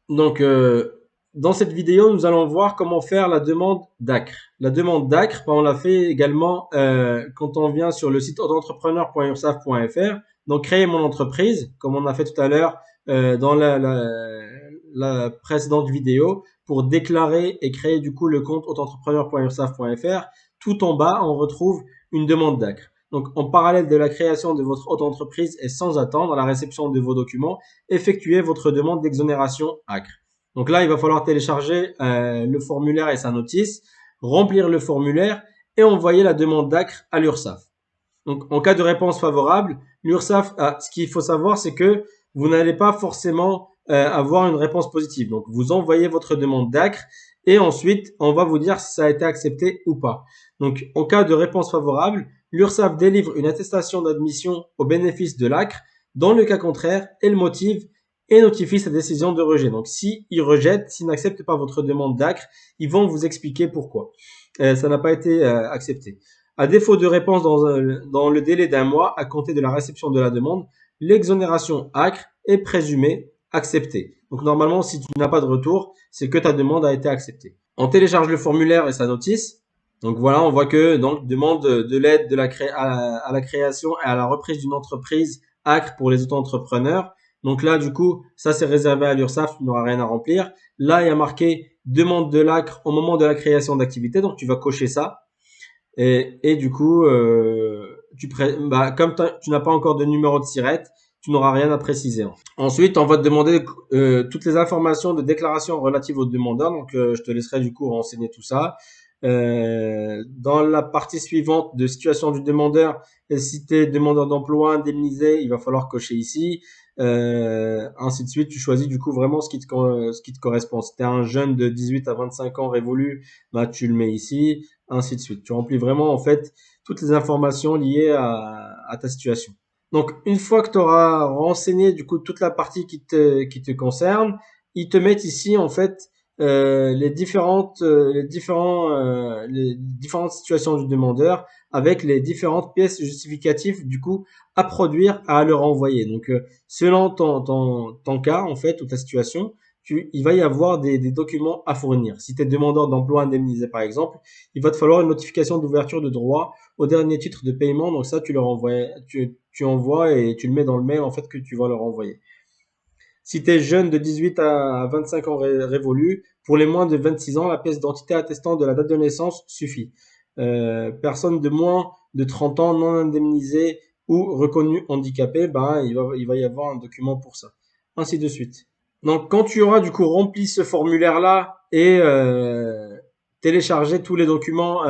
Donc, dans cette vidéo, nous allons voir comment faire la demande d'ACRE. La demande d'ACRE, on la fait également quand on vient sur le site autoentrepreneur.ursaf.fr. Donc, créer mon entreprise, comme on a fait tout à l'heure dans la précédente vidéo, pour déclarer et créer du coup le compte autoentrepreneur.ursaf.fr. Tout en bas, on retrouve une demande d'ACRE. Donc, en parallèle de la création de votre auto-entreprise et sans attendre la réception de vos documents, effectuez votre demande d'exonération ACRE. Donc là, il va falloir télécharger le formulaire et sa notice, remplir le formulaire et envoyer la demande d'ACRE à l'URSSAF. Donc, en cas de réponse favorable, l'URSSAF, ce qu'il faut savoir, c'est que vous n'allez pas forcément avoir une réponse positive. Donc, vous envoyez votre demande d'ACRE et ensuite, on va vous dire si ça a été accepté ou pas. Donc, en cas de réponse favorable, l'URSSAF délivre une attestation d'admission au bénéfice de l'ACRE. Dans le cas contraire, elle motive et notifie sa décision de rejet. Donc, s'ils rejettent, s'ils n'acceptent pas votre demande d'ACRE, ils vont vous expliquer pourquoi ça n'a pas été accepté. À défaut de réponse dans le délai d'un mois à compter de la réception de la demande, l'exonération ACRE est présumée acceptée. Donc normalement, si tu n'as pas de retour, c'est que ta demande a été acceptée. On télécharge le formulaire et sa notice. Donc voilà, on voit que donc demande de l'aide à la création et à la reprise d'une entreprise ACRE pour les auto-entrepreneurs. Donc là, du coup, ça c'est réservé à l'URSSAF, tu n'auras rien à remplir. Là, il y a marqué demande de l'ACRE au moment de la création d'activité, donc tu vas cocher ça. Et du coup, comme tu n'as pas encore de numéro de SIRET, tu n'auras rien à préciser. Ensuite, on va te demander toutes les informations de déclaration relatives au demandeur. Donc, je te laisserai du coup renseigner tout ça. Dans la partie suivante de situation du demandeur, si tu es demandeur d'emploi indemnisé, il va falloir cocher ici. Ainsi de suite, tu choisis du coup vraiment ce qui te correspond. Si tu es un jeune de 18 à 25 ans révolu, bah, tu le mets ici, ainsi de suite. Tu remplis vraiment en fait toutes les informations liées à ta situation. Donc, une fois que tu auras renseigné du coup toute la partie qui te concerne, ils te mettent ici en fait les différentes situations du demandeur avec les différentes pièces justificatives du coup à produire à leur envoyer. Donc selon ton cas en fait ou ta situation, il va y avoir des documents à fournir. Si tu es demandeur d'emploi indemnisé par exemple, il va te falloir une notification d'ouverture de droit au dernier titre de paiement. Donc ça tu leur envoies, tu envoies et tu le mets dans le mail en fait que tu vas leur envoyer. Si tu es jeune de 18 à 25 ans révolu, pour les moins de 26 ans, la pièce d'identité attestant de la date de naissance suffit. Personne de moins de 30 ans non indemnisé ou reconnu handicapé, ben, il va y avoir un document pour ça. Ainsi de suite. Donc, quand tu auras du coup rempli ce formulaire-là et téléchargé tous les documents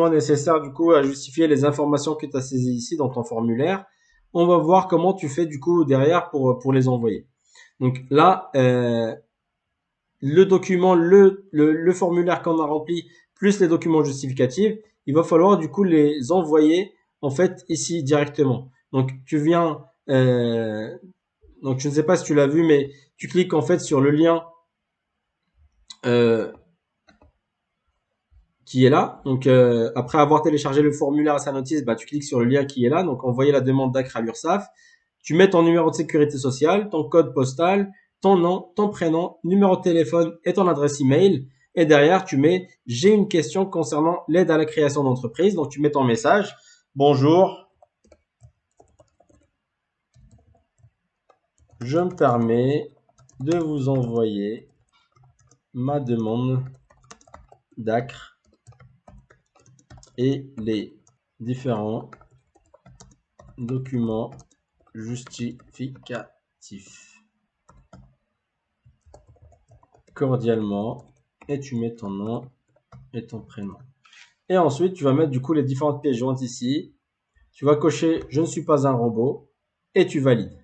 nécessaires du coup à justifier les informations que tu as saisies ici dans ton formulaire, on va voir comment tu fais du coup derrière pour les envoyer. Donc là, le document, le formulaire qu'on a rempli, plus les documents justificatifs, il va falloir du coup les envoyer en fait ici directement. Donc tu viens, donc je ne sais pas si tu l'as vu, mais tu cliques en fait sur le lien qui est là. Donc après avoir téléchargé le formulaire à sa notice, bah, tu cliques sur le lien qui est là. Donc envoyer la demande d'ACRE à l'URSSAF. Tu mets ton numéro de sécurité sociale, ton code postal, ton nom, ton prénom, numéro de téléphone et ton adresse email. Et derrière, tu mets « J'ai une question concernant l'aide à la création d'entreprise ». Donc, tu mets ton message. Bonjour, je me permets de vous envoyer ma demande d'ACRE et les différents documents justificatifs. Cordialement, et tu mets ton nom et ton prénom. Et ensuite, tu vas mettre du coup les différentes pièces jointes ici. Tu vas cocher « Je ne suis pas un robot » et tu valides.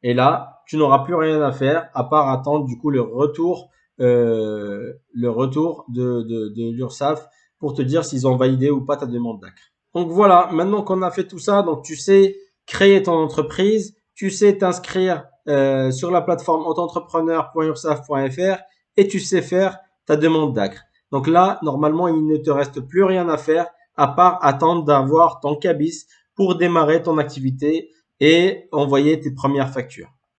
Et là, tu n'auras plus rien à faire à part attendre du coup le retour de l'URSSAF pour te dire s'ils ont validé ou pas ta demande d'ACRE. Donc voilà, maintenant qu'on a fait tout ça, donc tu sais créer ton entreprise, tu sais t'inscrire sur la plateforme autoentrepreneur.ursaf.fr et tu sais faire ta demande d'ACRE. Donc là, normalement, il ne te reste plus rien à faire à part attendre d'avoir ton cabis pour démarrer ton activité et envoyer tes premières factures.